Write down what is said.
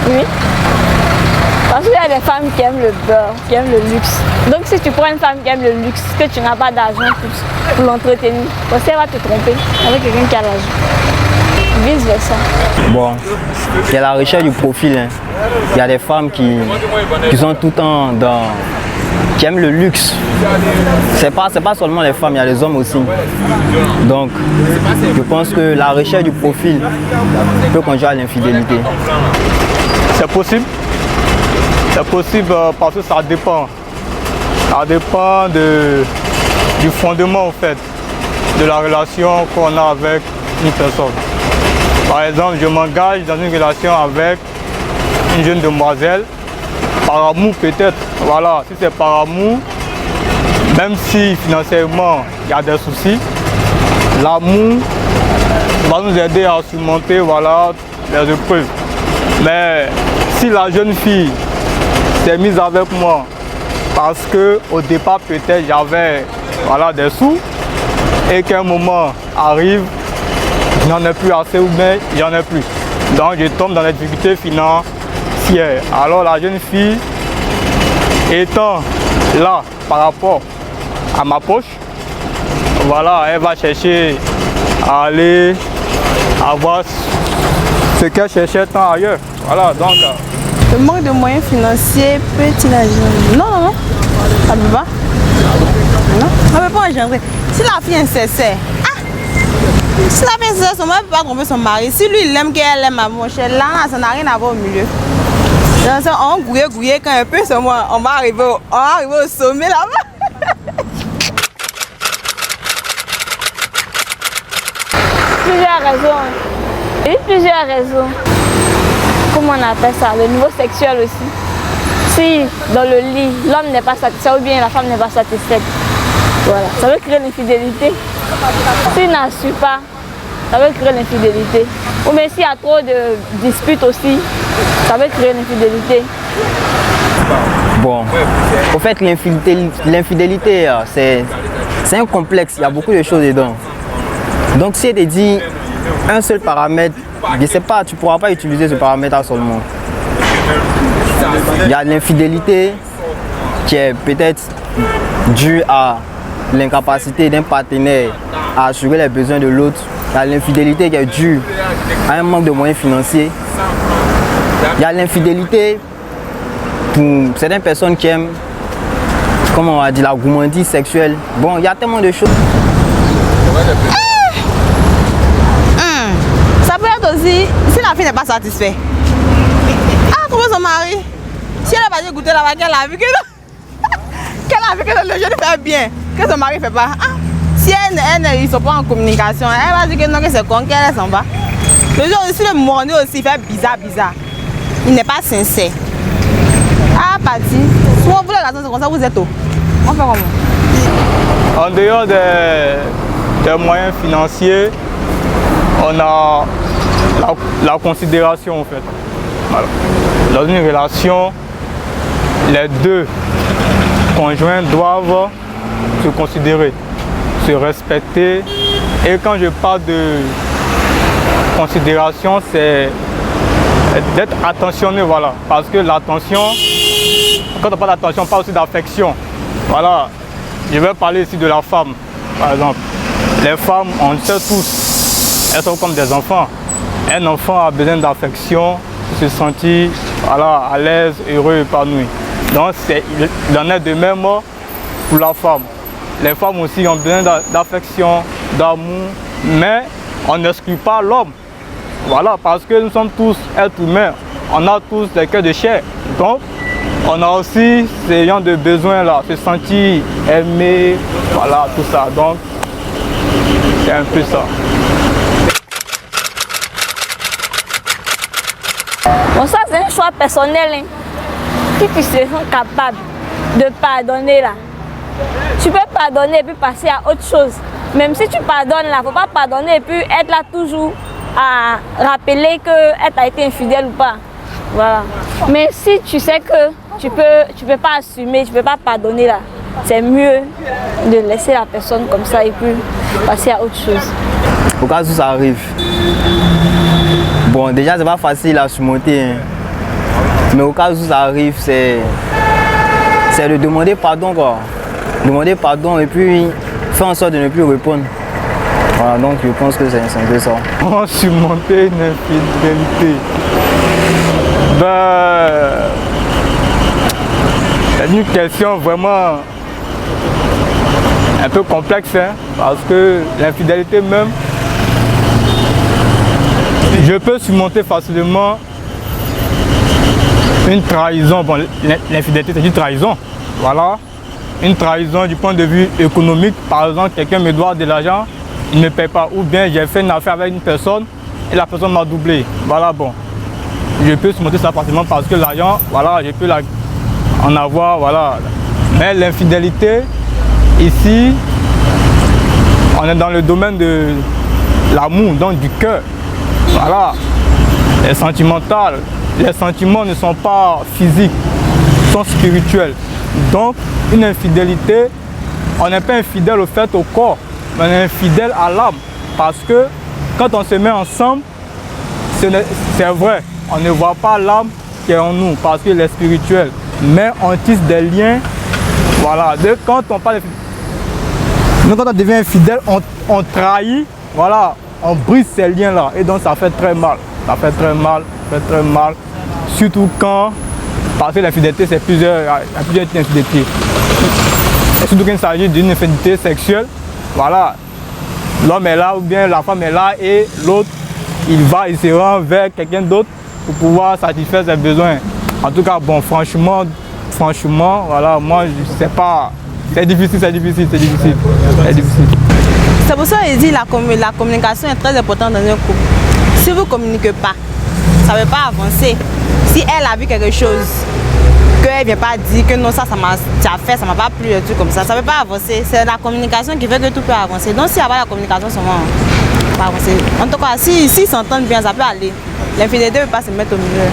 Oui. Parce qu'il y a des femmes qui aiment le beurre, qui aiment le luxe. Donc si tu prends une femme qui aime le luxe, que tu n'as pas d'argent pour l'entretenir, parce qu'elle va te tromper avec quelqu'un qui a l'argent. Vice versa. Bon, c'est la recherche du profil. Hein. Il y a des femmes qui sont tout le temps qui aiment le luxe. C'est pas seulement les femmes, il y a les hommes aussi. Donc, je pense que la recherche du profil peut conduire à l'infidélité. C'est possible. C'est possible parce que ça dépend. Ça dépend du fondement en fait, de la relation qu'on a avec une personne. Par exemple, je m'engage dans une relation avec une jeune demoiselle, par amour peut-être, voilà, si c'est par amour, même si financièrement il y a des soucis, l'amour va nous aider à surmonter voilà, les épreuves. Mais si la jeune fille s'est mise avec moi parce qu'au départ peut-être j'avais voilà, des sous et qu'un moment arrive, je n'en ai plus assez ou bien il n'y en a plus. Donc je tombe dans les difficultés financières. Alors la jeune fille étant là par rapport à ma poche, voilà, elle va chercher à aller avoir ce qu'elle cherchait tant ailleurs. Voilà, donc. Le manque de moyens financiers peut-il engendrer? Non, non, non. Ça ne peut pas. Non, ça ne peut pas engendrer. Si la fille est sincère, si la fille est sincère, son mari ne peut pas tromper son mari. Si lui, il aime qu'elle aime à mon cher, là, ça n'a rien à voir au milieu. Donc, on gouiller quand un peu, on va arriver au sommet là-bas. Plusieurs raisons. Et plusieurs raisons. Comment on appelle ça? Le niveau sexuel aussi. Si dans le lit, l'homme n'est pas satisfait ou bien la femme n'est pas satisfaite, voilà, ça veut créer l'infidélité. S'il n'assure pas, ça veut créer l'infidélité. Ou bien s'il y a trop de disputes aussi, ça veut créer l'infidélité. Bon, au fait, l'infidélité, c'est un complexe, il y a beaucoup de choses dedans. Donc si elle te dit un seul paramètre, je ne sais pas, tu ne pourras pas utiliser ce paramètre seulement. Il y a l'infidélité qui est peut-être due à l'incapacité d'un partenaire à assurer les besoins de l'autre. Il y a l'infidélité qui est due à un manque de moyens financiers. Il y a l'infidélité pour certaines personnes qui aiment, comment on va dire, la gourmandise sexuelle. Bon, il y a tellement de choses. Ça peut être aussi, si la fille n'est pas satisfaite, trouver son mari. Si elle n'a pas goûté là-bas, qu'elle a vu que le jeune fait bien, que son mari ne fait pas. Si ils ne sont pas en communication, elle va dire que non, que c'est con, qu'elle s'en va. Le jour aussi, le monde aussi fait bizarre. Il n'est pas sincère. Parti. Soit vous la comme ça, vous êtes où? On fait comment? En dehors des moyens financiers, on a la considération en fait. Voilà. Dans une relation, les deux conjoints doivent se considérer, se respecter. Et quand je parle de considération, c'est d'être attentionné, voilà. Parce que l'attention, quand on parle d'attention, on parle aussi d'affection. Voilà. Je vais parler ici de la femme, par exemple. Les femmes, on le sait tous, elles sont comme des enfants. Un enfant a besoin d'affection pour se sentir voilà, à l'aise, heureux, épanoui. Donc il en est de même pour la femme. Les femmes aussi ont besoin d'affection, d'amour, mais on n'exclut pas l'homme. Voilà, parce que nous sommes tous êtres humains, on a tous des cœurs de chair. Donc on a aussi ces genres de besoins-là, se sentir aimé, voilà, tout ça. Donc c'est un peu ça. Bon, ça c'est un choix personnel. Hein. Si tu te sens capable de pardonner là, tu peux pardonner et puis passer à autre chose. Même si tu pardonnes là, il ne faut pas pardonner et puis être là toujours à rappeler qu'elle t'a été infidèle ou pas. Voilà. Mais si tu sais que tu peux pas assumer, tu peux pas pardonner là, c'est mieux de laisser la personne comme ça et puis passer à autre chose. Au cas où ça arrive. Bon, déjà c'est pas facile à surmonter. Hein. Mais au cas où ça arrive, c'est de demander pardon, quoi. Demander pardon et puis faire en sorte de ne plus répondre. Voilà, donc je pense que c'est un peu ça. Comment surmonter une infidélité? C'est une question vraiment un peu complexe, hein, parce que l'infidélité même, je peux surmonter facilement une trahison. Bon, l'infidélité c'est une trahison, voilà. Une trahison du point de vue économique, par exemple, quelqu'un me doit de l'argent, il ne me paye pas, ou bien j'ai fait une affaire avec une personne et la personne m'a doublé. Voilà, bon, je peux surmonter ça facilement parce que l'argent, voilà, je peux en avoir, voilà. Mais l'infidélité, ici, on est dans le domaine de l'amour, donc du cœur. Voilà, les sentimentales, les sentiments ne sont pas physiques, ils sont spirituels. Donc, une infidélité, on n'est pas infidèle au fait au corps, mais on est infidèle à l'âme. Parce que quand on se met ensemble, c'est vrai, on ne voit pas l'âme qui est en nous, parce qu'il est spirituel. Mais on tisse des liens, voilà. Quand on parle de... Quand on devient infidèle, on trahit, voilà, on brise ces liens-là. Et donc ça fait très mal. Ça fait très mal, ça fait très mal. Surtout quand, parce que l'infidélité, c'est il y a plusieurs types d'infidélité. Et surtout quand il s'agit d'une infidélité sexuelle, voilà. L'homme est là ou bien la femme est là et l'autre, il se rend vers quelqu'un d'autre pour pouvoir satisfaire ses besoins. En tout cas, bon, franchement, voilà, moi, je sais pas. C'est difficile. C'est pour ça qu'il dit que la communication est très importante dans un couple. Si vous ne communiquez pas, ça ne veut pas avancer. Si elle a vu quelque chose, qu'elle ne vient pas dire que non, ça m'a fait, ça ne m'a pas plu, un truc comme ça ne veut pas avancer. C'est la communication qui fait que tout peut avancer. Donc, s'il y a pas la communication, ça va avancer. En tout cas, s'ils s'entendent bien, ça peut aller. L'infidélité ne peut pas se mettre au milieu.